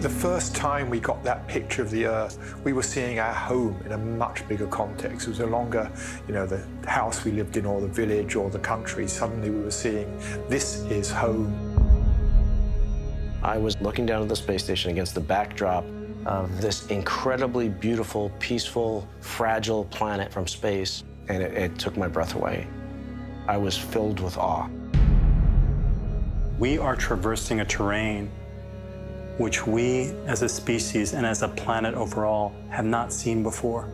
The first time we got that picture of the Earth, we were seeing our home in a much bigger context. It was no longer, the house we lived in or the village or the country. Suddenly we were seeing, this is home. I was looking down at the space station against the backdrop of this incredibly beautiful, peaceful, fragile planet from space, and it took my breath away. I was filled with awe. We are traversing a terrain which we as a species and as a planet overall have not seen before.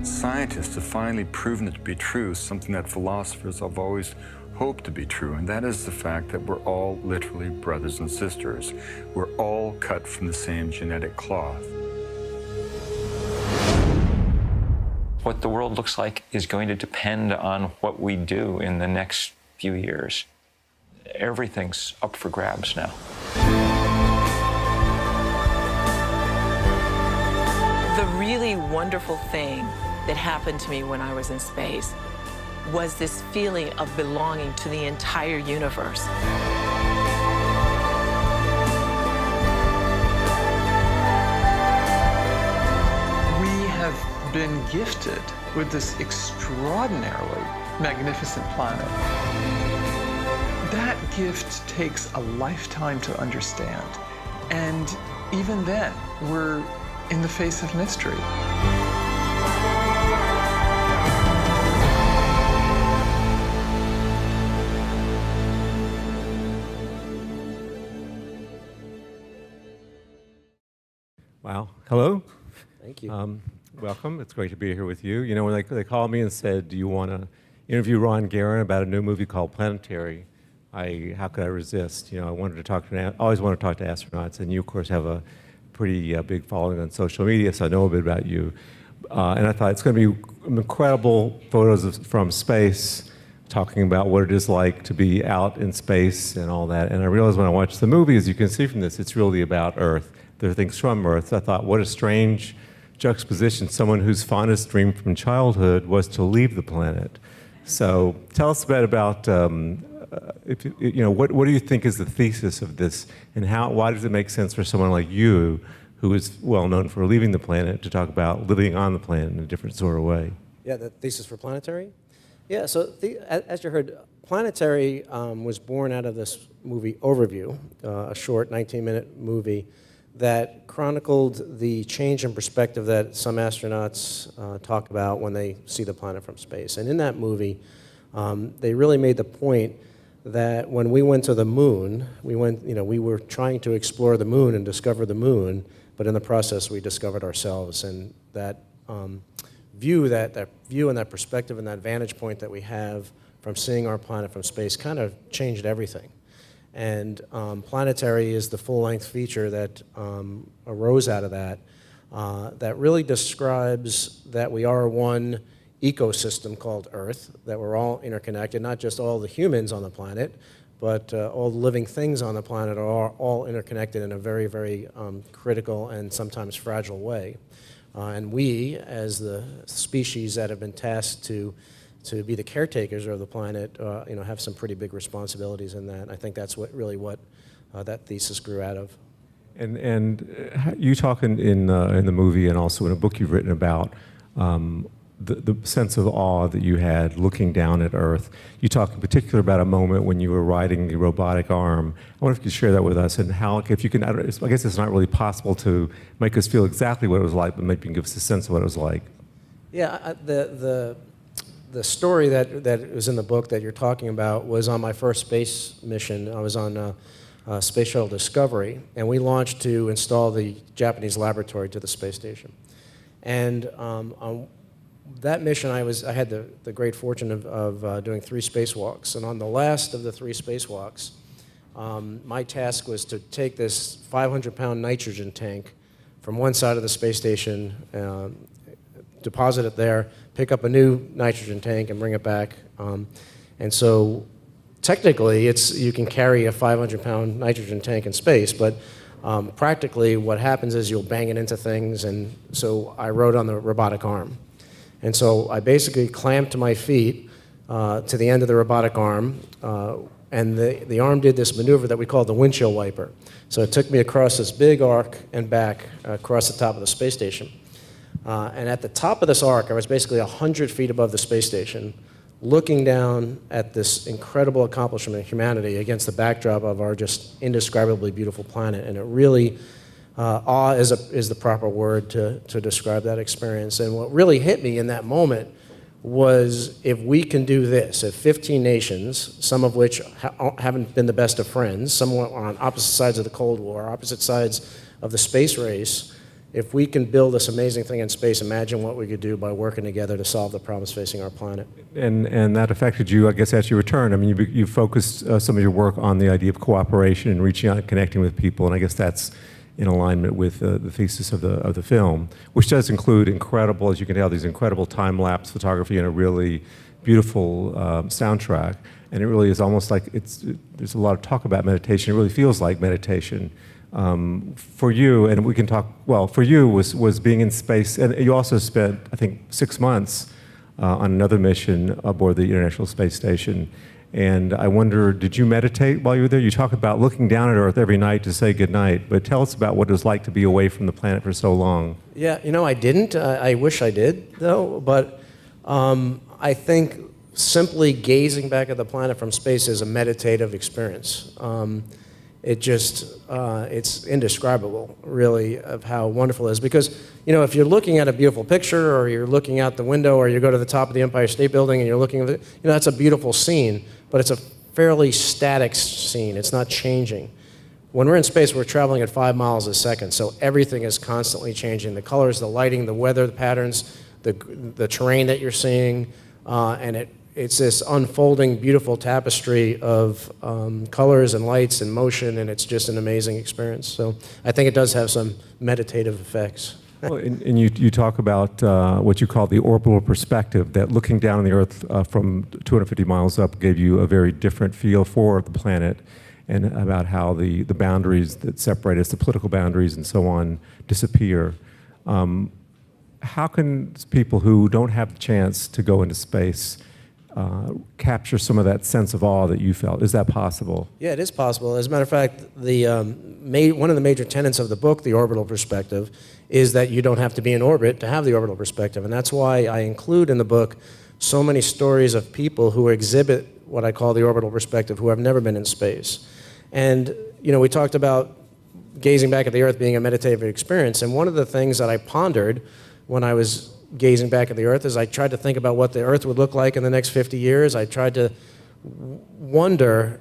Scientists have finally proven it to be true, something that philosophers have always hoped to be true, and that is the fact that we're all literally brothers and sisters. We're all cut from the same genetic cloth. What the world looks like is going to depend on what we do in the next few years. Everything's up for grabs now. The really wonderful thing that happened to me when I was in space was this feeling of belonging to the entire universe. We have been gifted with this extraordinarily magnificent planet. That gift takes a lifetime to understand. And even then, we're in the face of mystery. Wow. Hello. Thank you. Welcome. It's great to be here with you. You know, when they called me and said, do you want to interview Ron Garan about a new movie called Planetary, how could I resist? I wanted to talk to, always want to talk to astronauts, and you, of course, have a pretty big following on social media, so I know a bit about you. And I thought it's going to be incredible photos from space, talking about what it is like to be out in space and all that. And I realized when I watched the movie, as you can see from this, it's really about Earth. There are things from Earth. I thought, what a strange juxtaposition. Someone whose fondest dream from childhood was to leave the planet. So tell us a bit about, what do you think is the thesis of this, and why does it make sense for someone like you, who is well known for leaving the planet, to talk about living on the planet in a different sort of way? Yeah, the thesis for Planetary? Yeah, so as you heard, Planetary was born out of this movie Overview, a short 19-minute movie that chronicled the change in perspective that some astronauts talk about when they see the planet from space. And in that movie, they really made the point that when we went to the moon, we were trying to explore the moon and discover the moon, but in the process we discovered ourselves. And that view and that perspective and that vantage point that we have from seeing our planet from space kind of changed everything. And Planetary is the full-length feature that arose out of that, that really describes that we are one ecosystem called Earth, that we're all interconnected, not just all the humans on the planet, but all the living things on the planet are all interconnected in a very, very critical and sometimes fragile way. And we, as the species that have been tasked to be the caretakers of the planet, have some pretty big responsibilities in that. I think that's what that thesis grew out of. And you talk in the movie and also in a book you've written about the sense of awe that you had looking down at Earth. You talk in particular about a moment when you were riding the robotic arm. I wonder if you could share that with us, and how, if you can, I guess it's not really possible to make us feel exactly what it was like, but maybe you can give us a sense of what it was like. Yeah, the story that was in the book that you're talking about was on my first space mission. I was on Space Shuttle Discovery, and we launched to install the Japanese laboratory to the space station. And on that mission, I had the great fortune of doing 3 spacewalks. And on the last of the 3 spacewalks, my task was to take this 500-pound nitrogen tank from one side of the space station, deposit it there, pick up a new nitrogen tank and bring it back. And so technically, you can carry a 500-pound nitrogen tank in space, but practically what happens is you'll bang it into things, and so I rode on the robotic arm. And so I basically clamped my feet to the end of the robotic arm, And the arm did this maneuver that we call the windshield wiper. So it took me across this big arc and back across the top of the space station. And at the top of this arc, I was basically 100 feet above the space station, looking down at this incredible accomplishment of humanity against the backdrop of our just indescribably beautiful planet. And it really, awe is the proper word to describe that experience. And what really hit me in that moment was, if we can do this, if 15 nations, some of which haven't been the best of friends, some are on opposite sides of the Cold War, opposite sides of the space race, if we can build this amazing thing in space, imagine what we could do by working together to solve the problems facing our planet. And that affected you, I guess, as you returned. I mean, you focused some of your work on the idea of cooperation and reaching out and connecting with people, and I guess that's in alignment with the thesis of the film, which does include incredible, as you can tell, these incredible time-lapse photography and a really beautiful soundtrack. And it really is almost like there's a lot of talk about meditation. It really feels like meditation. For you, and we can talk, well, for you was being in space, and you also spent, I think, 6 months on another mission aboard the International Space Station. And I wonder, did you meditate while you were there? You talk about looking down at Earth every night to say goodnight, but tell us about what it was like to be away from the planet for so long. Yeah, I didn't. I wish I did, though, but I think simply gazing back at the planet from space is a meditative experience. It's indescribable, really, of how wonderful it is. Because, if you're looking at a beautiful picture, or you're looking out the window, or you go to the top of the Empire State Building and you're looking at it, that's a beautiful scene, but it's a fairly static scene. It's not changing. When we're in space, we're traveling at 5 miles a second, so everything is constantly changing. The colors, the lighting, the weather, the patterns, the terrain that you're seeing, and it's this unfolding, beautiful tapestry of colors and lights and motion, and it's just an amazing experience. So I think it does have some meditative effects. Well, and you talk about what you call the orbital perspective, that looking down on the Earth from 250 miles up gave you a very different feel for the planet, and about how the boundaries that separate us, the political boundaries and so on, disappear. How can people who don't have the chance to go into space capture some of that sense of awe that you felt? Is that possible? Yeah, it is possible. As a matter of fact, one of the major tenets of the book, The Orbital Perspective, is that you don't have to be in orbit to have the orbital perspective. And that's why I include in the book so many stories of people who exhibit what I call the orbital perspective, who have never been in space. And, we talked about gazing back at the Earth being a meditative experience. And one of the things that I pondered when I was gazing back at the Earth is I tried to think about what the Earth would look like in the next 50 years. I tried to wonder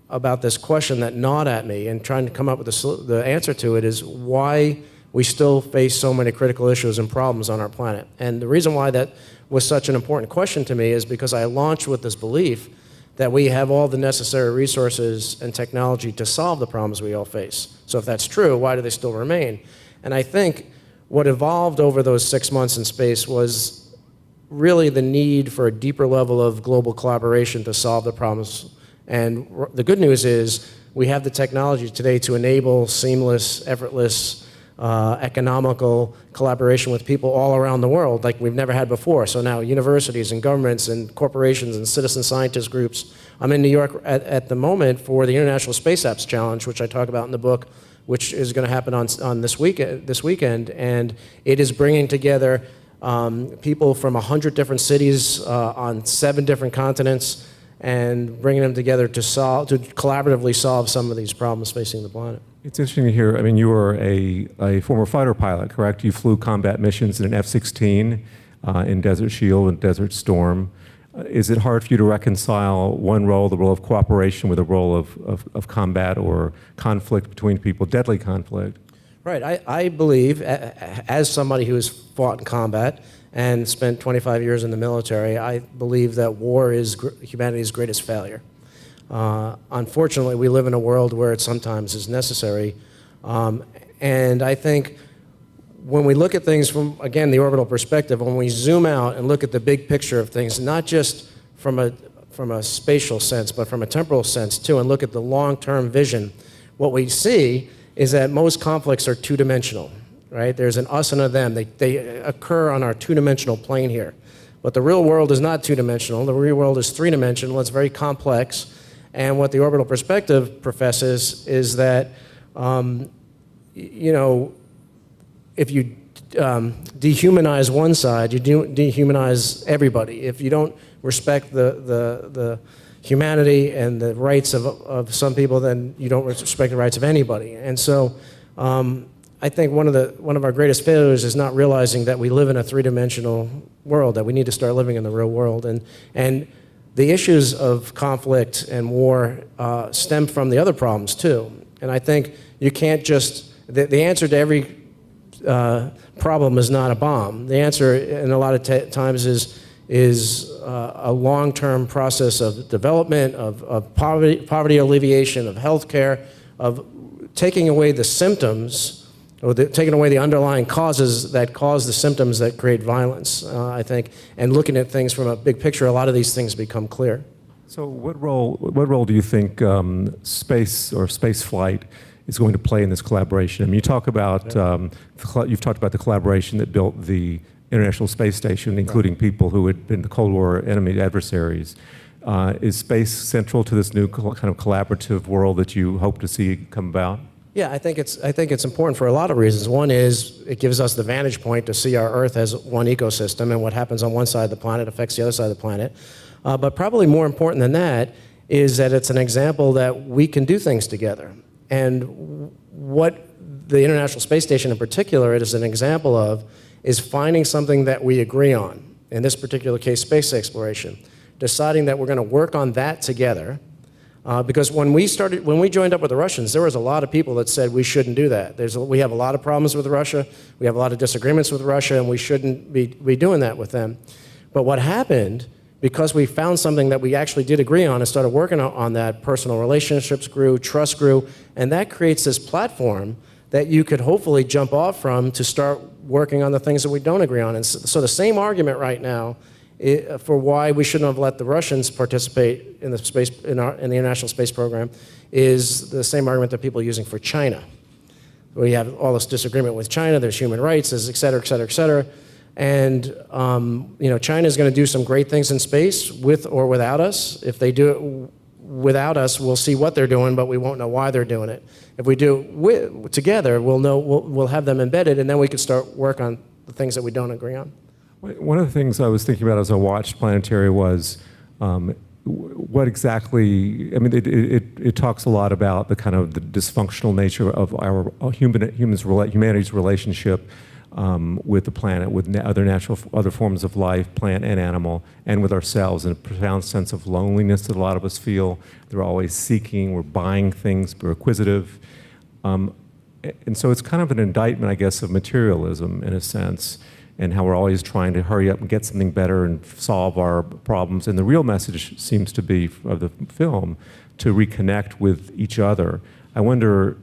about this question that gnawed at me, and trying to come up with the answer to it is why we still face so many critical issues and problems on our planet. And the reason why that was such an important question to me is because I launched with this belief that we have all the necessary resources and technology to solve the problems we all face. So if that's true, why do they still remain? And I think what evolved over those 6 months in space was really the need for a deeper level of global collaboration to solve the problems. And the good news is we have the technology today to enable seamless, effortless, economical collaboration with people all around the world like we've never had before. So now universities and governments and corporations and citizen scientist groups. I'm in New York at the moment for the International Space Apps Challenge, which I talk about in the book, which is going to happen on this weekend, and it is bringing together people from 100 different cities on 7 different continents, and bringing them together to collaboratively solve some of these problems facing the planet. It's interesting to hear. I mean, you were a former fighter pilot, correct? You flew combat missions in an F-16 in Desert Shield and Desert Storm. Is it hard for you to reconcile one role, the role of cooperation, with a role of combat or conflict between people, deadly conflict? Right. I believe, as somebody who has fought in combat and spent 25 years in the military, I believe that war is humanity's greatest failure. Unfortunately, we live in a world where it sometimes is necessary. And I think when we look at things from, again, the orbital perspective, when we zoom out and look at the big picture of things, not just from a spatial sense, but from a temporal sense too, and look at the long-term vision, what we see is that most conflicts are two-dimensional, right? There's an us and a them. They occur on our two-dimensional plane here. But the real world is not two-dimensional. The real world is three-dimensional. It's very complex. And what the orbital perspective professes is that, if you dehumanize one side, you dehumanize everybody. If you don't respect the humanity and the rights of some people, then you don't respect the rights of anybody. And so I think one of our greatest failures is not realizing that we live in a three-dimensional world, that we need to start living in the real world. And the issues of conflict and war stem from the other problems too. And I think you can't just, the answer to every problem is not a bomb. The answer in a lot of times is a long-term process of development, of poverty alleviation, of healthcare, of taking away the symptoms, or taking away the underlying causes that cause the symptoms that create violence, I think, and looking at things from a big picture, a lot of these things become clear. So what role do you think space or space flight is going to play in this collaboration? I mean, you talk about, you've talked about the collaboration that built the International Space Station, including people who had been the Cold War enemy adversaries. Is space central to this new kind of collaborative world that you hope to see come about? Yeah, I think it's important for a lot of reasons. One is it gives us the vantage point to see our Earth as one ecosystem, and what happens on one side of the planet affects the other side of the planet. But probably more important than that is that it's an example that we can do things together. And what the International Space Station in particular is an example of is finding something that we agree on. In this particular case, space exploration. Deciding that we're going to work on that together. Because when we joined up with the Russians, there was a lot of people that said we shouldn't do that. We have a lot of problems with Russia, we have a lot of disagreements with Russia, and we shouldn't be doing that with them. But what happened, because we found something that we actually did agree on and started working on that, personal relationships grew, trust grew, and that creates this platform that you could hopefully jump off from to start working on the things that we don't agree on. And so the same argument right now for why we shouldn't have let the Russians participate in the International Space Program is the same argument that people are using for China. We have all this disagreement with China, there's human rights, there's et cetera, et cetera, et cetera. And China is going to do some great things in space with or without us. If they do it without us, we'll see what they're doing, but we won't know why they're doing it. If we do it together, we'll have them embedded, and then we can start work on the things that we don't agree on. One of the things I was thinking about as I watched Planetary was what exactly, I mean, it talks a lot about the kind of the dysfunctional nature of our humanity's relationship with the planet, with other forms of life, plant and animal, and with ourselves, and a profound sense of loneliness that a lot of us feel. They're always seeking, we're buying things, we're acquisitive. And so it's kind of an indictment, I guess, of materialism in a sense, and how we're always trying to hurry up and get something better and solve our problems. And the real message seems to be of the film to reconnect with each other. I wonder,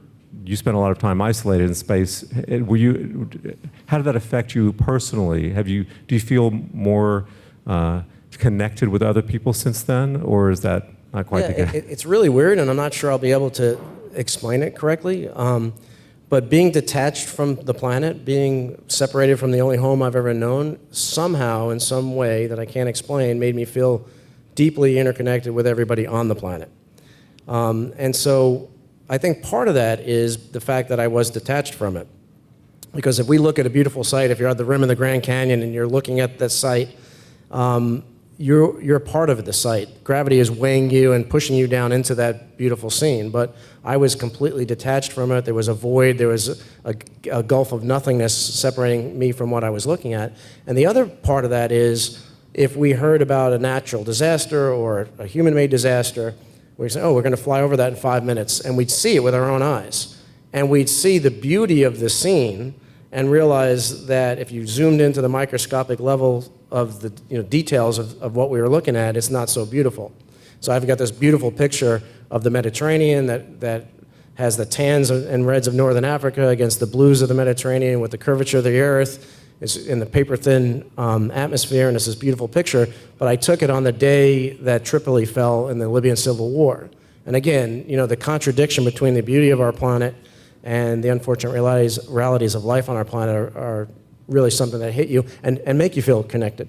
you spent a lot of time isolated in space. How did that affect you personally? Do you feel more connected with other people since then, or is that not quite the case? It's really weird, and I'm not sure I'll be able to explain it correctly. But being detached from the planet, being separated from the only home I've ever known, somehow, in some way that I can't explain, made me feel deeply interconnected with everybody on the planet. And so I think part of that is the fact that I was detached from it. Because if we look at a beautiful site, if you're at the rim of the Grand Canyon and you're looking at the site, you're part of the site. Gravity is weighing you and pushing you down into that beautiful scene. But I was completely detached from it. There was a void. There was a gulf of nothingness separating me from what I was looking at. And the other part of that is if we heard about a natural disaster or a human-made disaster, we'd say, oh, we're going to fly over that in 5 minutes. And we'd see it with our own eyes. And we'd see the beauty of the scene and realize that if you zoomed into the microscopic level of the details of what we were looking at, it's not so beautiful. So I've got this beautiful picture of the Mediterranean that has the tans and reds of northern Africa against the blues of the Mediterranean with the curvature of the earth. It's in the paper-thin atmosphere, and it's this beautiful picture. But I took it on the day that Tripoli fell in the Libyan civil war. And again, the contradiction between the beauty of our planet and the unfortunate realities of life on our planet are really something that hit you and make you feel connected.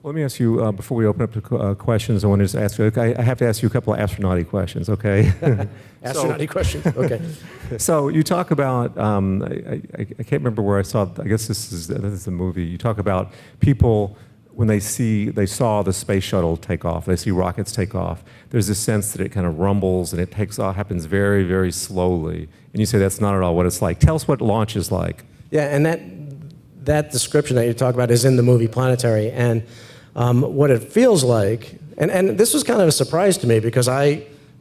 Let me ask you, before we open up to questions, I want to just ask you, I have to ask you a couple of astronaut questions, okay? Astronaut questions, okay. So you talk about, I can't remember where I saw, I guess this is the movie. You talk about people, when they saw the space shuttle take off, they see rockets take off, there's this sense that it kind of rumbles and it takes off, happens very, very slowly. And you say that's not at all what it's like. Tell us what launch is like. Yeah, and that description that you talk about is in the movie Planetary. And what it feels like, and this was kind of a surprise to me because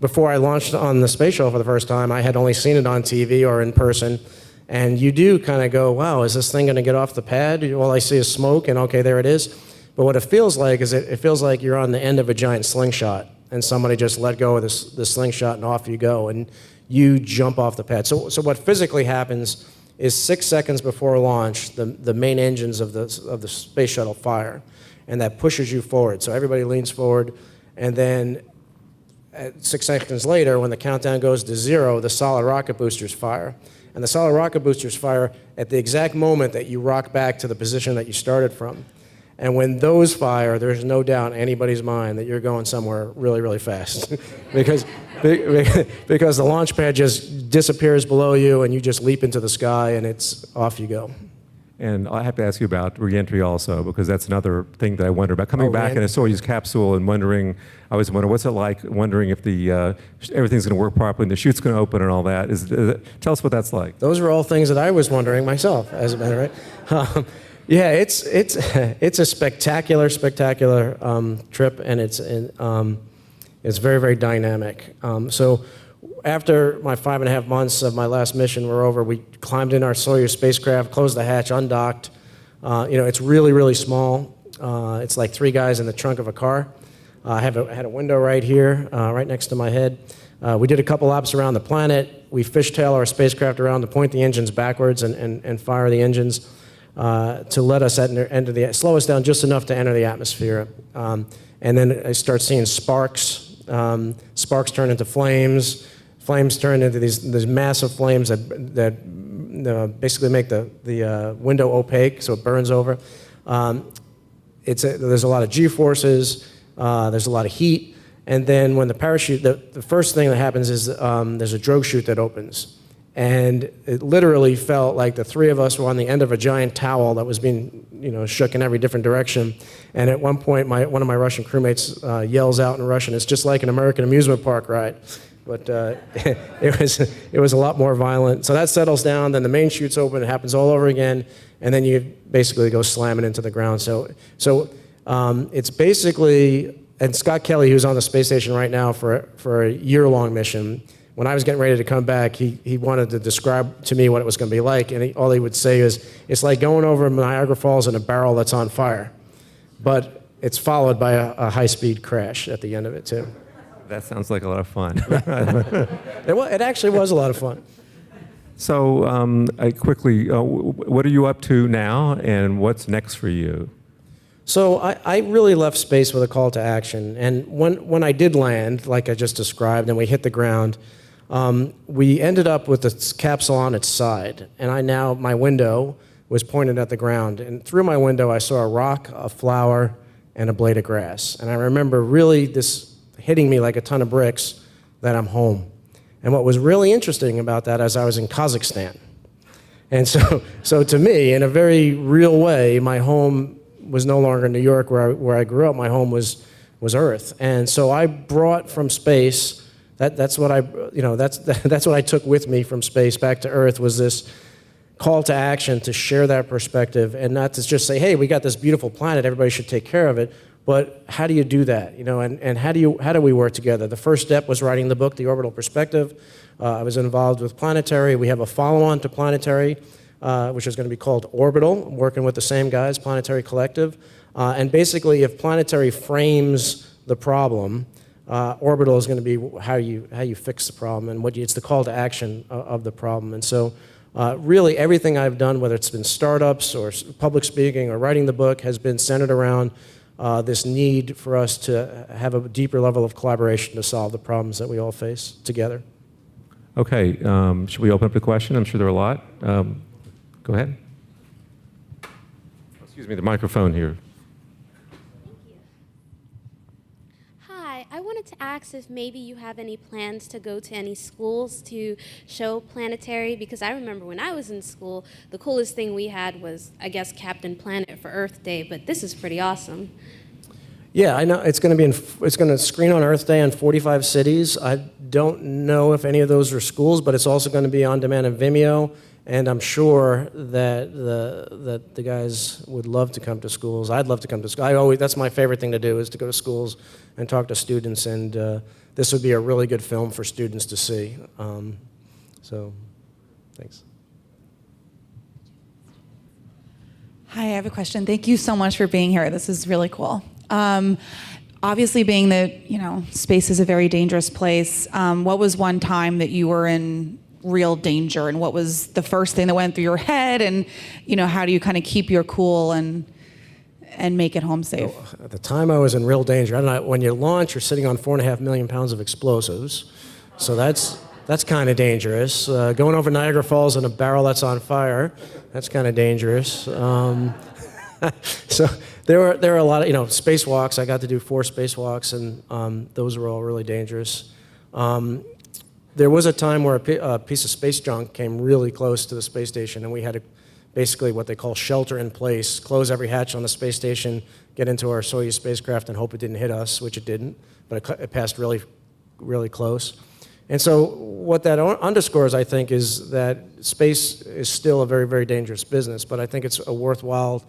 before I launched on the space shuttle for the first time, I had only seen it on TV or in person. And you do kind of go, wow, is this thing going to get off the pad? All I see is smoke, and okay, there it is. But what it feels like is it feels like you're on the end of a giant slingshot, and somebody just let go of the slingshot, and off you go, and you jump off the pad. So what physically happens is 6 seconds before launch, the main engines of the space shuttle fire, and that pushes you forward. So everybody leans forward, and then 6 seconds later, when the countdown goes to 0, the solid rocket boosters fire. And the solid rocket boosters fire at the exact moment that you rock back to the position that you started from. And when those fire, there's no doubt in anybody's mind that you're going somewhere really, really fast. because the launch pad just disappears below you, and you just leap into the sky, and it's off you go. And I have to ask you about reentry also, because that's another thing that I wonder about. Coming back in a Soyuz capsule and wondering, I was wondering, what's it like, wondering if everything's going to work properly and the chute's going to open and all that. Tell us what that's like. Those are all things that I was wondering myself, as a matter of fact. Yeah, it's a spectacular trip, and it's very, very dynamic. So after my 5.5 months of my last mission were over, we climbed in our Soyuz spacecraft, closed the hatch, undocked. It's really, really small. It's like 3 guys in the trunk of a car. I had a window right here, right next to my head. We did a couple laps around the planet. We fishtail our spacecraft around to point the engines backwards and fire the engines to let us slow us down just enough to enter the atmosphere. And then I start seeing sparks. Sparks turn into flames. Flames turn into these massive flames that basically make the window opaque, so it burns over. There's a lot of G-forces. There's a lot of heat. And then when the parachute, the first thing that happens is there's a drogue chute that opens. And it literally felt like the 3 of us were on the end of a giant towel that was being, shook in every different direction. And at one point, one of my Russian crewmates yells out in Russian, "It's just like an American amusement park ride." But it was a lot more violent. So that settles down. Then the main chute's open. It happens all over again, and then you basically go slamming into the ground. So it's basically, and Scott Kelly, who's on the space station right now for a year-long mission. When I was getting ready to come back, he wanted to describe to me what it was going to be like, and all he would say is, it's like going over Niagara Falls in a barrel that's on fire. But it's followed by a high-speed crash at the end of it, too. That sounds like a lot of fun. It actually was a lot of fun. So quickly, what are you up to now, and what's next for you? So I really left space with a call to action. And when I did land, like I just described, and we hit the ground, we ended up with the capsule on its side. And my window was pointed at the ground. And through my window, I saw a rock, a flower, and a blade of grass. And I remember really this hitting me like a ton of bricks that I'm home. And what was really interesting about that is I was in Kazakhstan. And so to me, in a very real way, my home was no longer New York where I grew up. My home was Earth. And so I brought from space, that's what I took with me from space back to Earth, was this call to action to share that perspective, and not to just say, hey, we got this beautiful planet, everybody should take care of it, but how do you do that? And how do we work together? The first step was writing the book, The Orbital Perspective. I was involved with Planetary. We have a follow-on to Planetary, which is going to be called Orbital. I'm working with the same guys, Planetary Collective. And basically, if Planetary frames the problem, Orbital is going to be how you fix the problem, and it's the call to action of the problem. And so really everything I've done, whether it's been startups or public speaking or writing the book, has been centered around this need for us to have a deeper level of collaboration to solve the problems that we all face together. Okay, should we open up the question? I'm sure there are a lot. Go ahead. Excuse me, the microphone here. ask if maybe you have any plans to go to any schools to show Planetary, because I remember when I was in school, the coolest thing we had was, I guess, Captain Planet for Earth Day, but this is pretty awesome. Yeah, I know it's going to screen on Earth Day in 45 cities. I don't know if any of those are schools, but it's also going to be on demand on Vimeo, and I'm sure that the guys would love to come to schools. I'd love to come to school. That's my favorite thing to do, is to go to schools and talk to students, and this would be a really good film for students to see. So, thanks. Hi, I have a question. Thank you so much for being here. This is really cool. Obviously, being that, space is a very dangerous place, what was one time that you were in real danger, and what was the first thing that went through your head, and, how do you kind of keep your cool and make it home safe? Well, at the time I was in real danger. I don't know, when you launch, you're sitting on 4.5 million pounds of explosives, so that's kind of dangerous. Going over Niagara Falls in a barrel that's on fire, that's kind of dangerous. So there were a lot of spacewalks. I got to do 4 spacewalks, and those were all really dangerous. There was a time where a piece of space junk came really close to the space station, and we had to basically what they call shelter in place, close every hatch on the space station, get into our Soyuz spacecraft, and hope it didn't hit us, which it didn't, but it passed really, really close. And so what that underscores, I think, is that space is still a very, very dangerous business, but I think it's a worthwhile,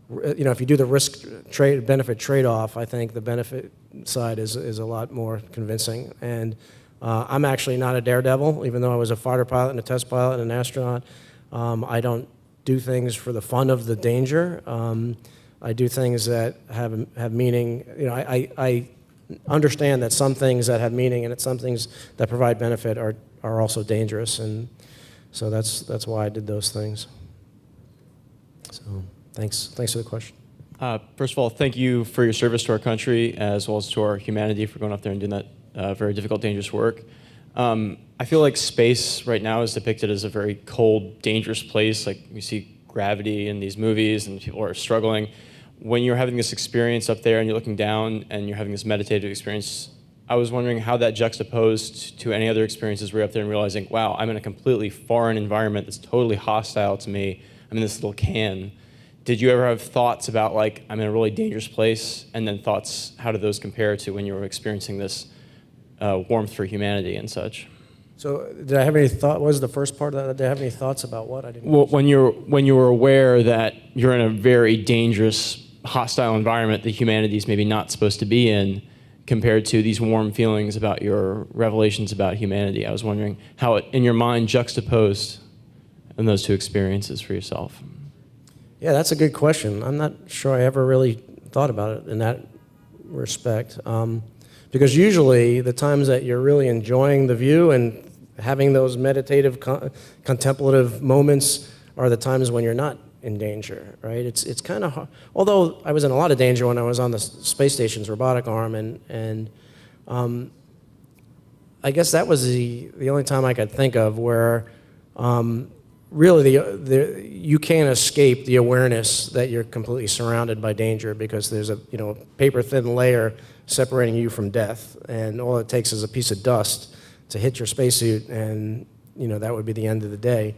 if you do the risk-benefit trade-off, I think the benefit side is a lot more convincing. And I'm actually not a daredevil, even though I was a fighter pilot and a test pilot and an astronaut. I don't do things for the fun of the danger. I do things that have meaning. I understand that some things that have meaning and some things that provide benefit are also dangerous, and so that's why I did those things. So thanks for the question. First of all, thank you for your service to our country as well as to our humanity for going up there and doing that very difficult, dangerous work. I feel like space right now is depicted as a very cold, dangerous place. Like we see gravity in these movies and people are struggling. When you're having this experience up there and you're looking down and you're having this meditative experience, I was wondering how that juxtaposed to any other experiences where you're up there and realizing, wow, I'm in a completely foreign environment that's totally hostile to me. I'm in this little can. Did you ever have thoughts about, like, I'm in a really dangerous place, and then thoughts, how do those compare to when you were experiencing this warmth for humanity and such? So did I have any thought? What was the first part of that? Did I have any thoughts about what? I didn't. Well, when you were aware that you're in a very dangerous, hostile environment that humanity is maybe not supposed to be in, compared to these warm feelings about your revelations about humanity, I was wondering how it, in your mind, juxtaposed in those two experiences for yourself. Yeah, that's a good question. I'm not sure I ever really thought about it in that respect. Because usually the times that you're really enjoying the view and having those meditative, contemplative moments are the times when you're not in danger, right? It's kind of hard. Although I was in a lot of danger when I was on the space station's robotic arm, and I guess that was the only time I could think of where really you can't escape the awareness that you're completely surrounded by danger, because there's a paper-thin layer separating you from death, and all it takes is a piece of dust to hit your spacesuit, and that would be the end of the day.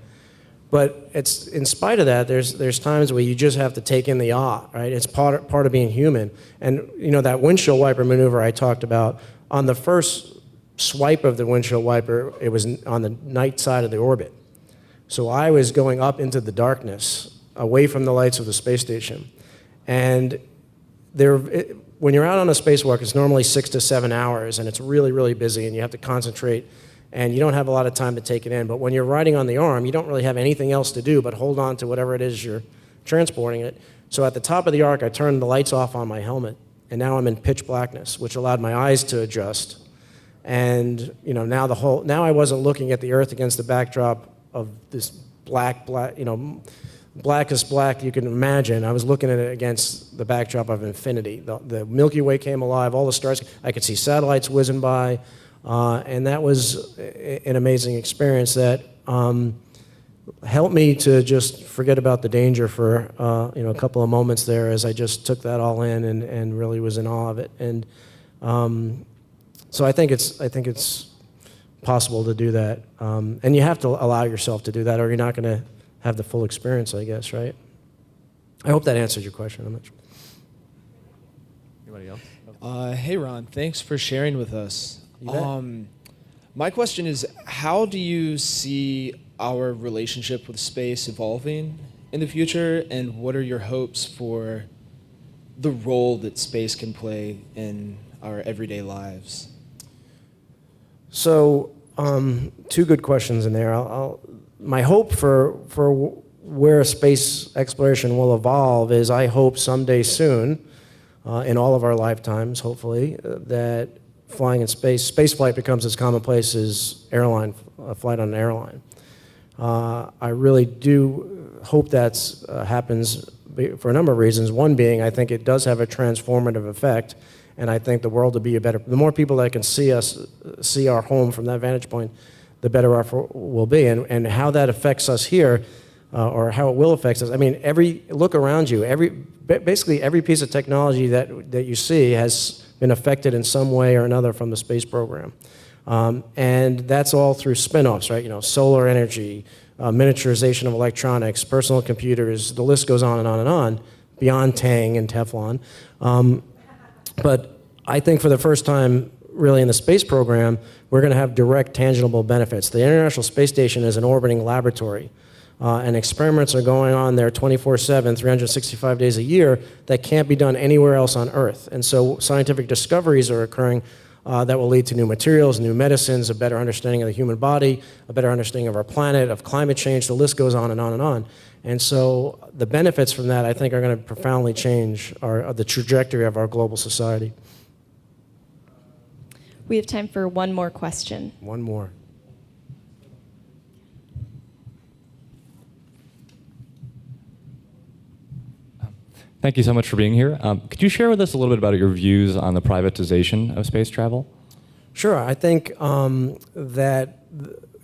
But it's in spite of that, there's times where you just have to take in the awe, right? It's part of being human. And that windshield wiper maneuver I talked about, on the first swipe of the windshield wiper, it was on the night side of the orbit. So I was going up into the darkness, away from the lights of the space station. And when you're out on a spacewalk, it's normally 6 to 7 hours, and it's really, really busy, and you have to concentrate, and you don't have a lot of time to take it in. But when you're riding on the arm, you don't really have anything else to do but hold on to whatever it is you're transporting it. So at the top of the arc, I turned the lights off on my helmet, and now I'm in pitch blackness, which allowed my eyes to adjust. And now I wasn't looking at the Earth against the backdrop of this blackest black you can imagine. I was looking at it against the backdrop of infinity. The Milky Way came alive, all the stars. I could see satellites whizzing by, and that was an amazing experience that helped me to just forget about the danger for a couple of moments there, as I just took that all in and really was in awe of it. And So I think it's possible to do that, and you have to allow yourself to do that, or you're not going to have the full experience, I guess, right? I hope that answered your question. I'm not sure. Anybody else? Hey, Ron. Thanks for sharing with us. You bet. My question is, how do you see our relationship with space evolving in the future, and what are your hopes for the role that space can play in our everyday lives? So, two good questions in there. My hope for where space exploration will evolve is I hope someday soon, in all of our lifetimes, hopefully, that flying in space flight becomes as commonplace as a flight on an airline. I really do hope that happens for a number of reasons. One being, I think it does have a transformative effect, and I think the world will be the more people that can see our home from that vantage point, the better our will be. And how that affects us here, or how it will affect us. I mean, look around you. Basically every piece of technology that you see has been affected in some way or another from the space program. And that's all through spin-offs, right? You know, solar energy, miniaturization of electronics, personal computers, the list goes on and on and on, beyond Tang and Teflon. But I think for the first time, really, in the space program, we're going to have direct, tangible benefits. The International Space Station is an orbiting laboratory, and experiments are going on there 24/7, 365 days a year that can't be done anywhere else on Earth. And so scientific discoveries are occurring that will lead to new materials, new medicines, a better understanding of the human body, a better understanding of our planet, of climate change. The list goes on and on and on. And so the benefits from that, I think, are going to profoundly change the trajectory of our global society. We have time for one more question. One more. Thank you so much for being here. Could you share with us a little bit about your views on the privatization of space travel? Sure. I think that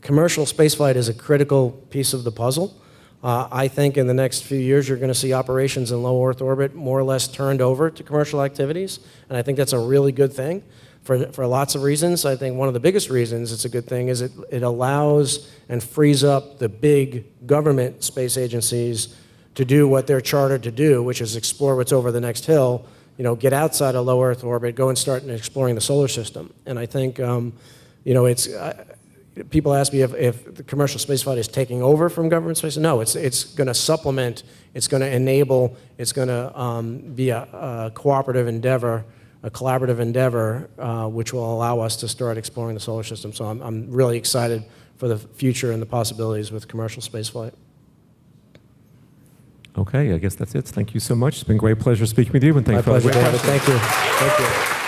commercial spaceflight is a critical piece of the puzzle. I think in the next few years you're going to see operations in low Earth orbit more or less turned over to commercial activities, and I think that's a really good thing for lots of reasons. I think one of the biggest reasons it's a good thing is it allows and frees up the big government space agencies to do what they're chartered to do, which is explore what's over the next hill, get outside of low Earth orbit, go and start exploring the solar system. And I think, it's, people ask me if the commercial spaceflight is taking over from government space. No, it's going to supplement, it's going to enable, it's going to be a cooperative endeavor, a collaborative endeavor, which will allow us to start exploring the solar system. So I'm really excited for the future and the possibilities with commercial spaceflight. Okay, I guess that's it. Thank you so much. It's been a great pleasure speaking with you, and thanks for all your Thank you. Thank you.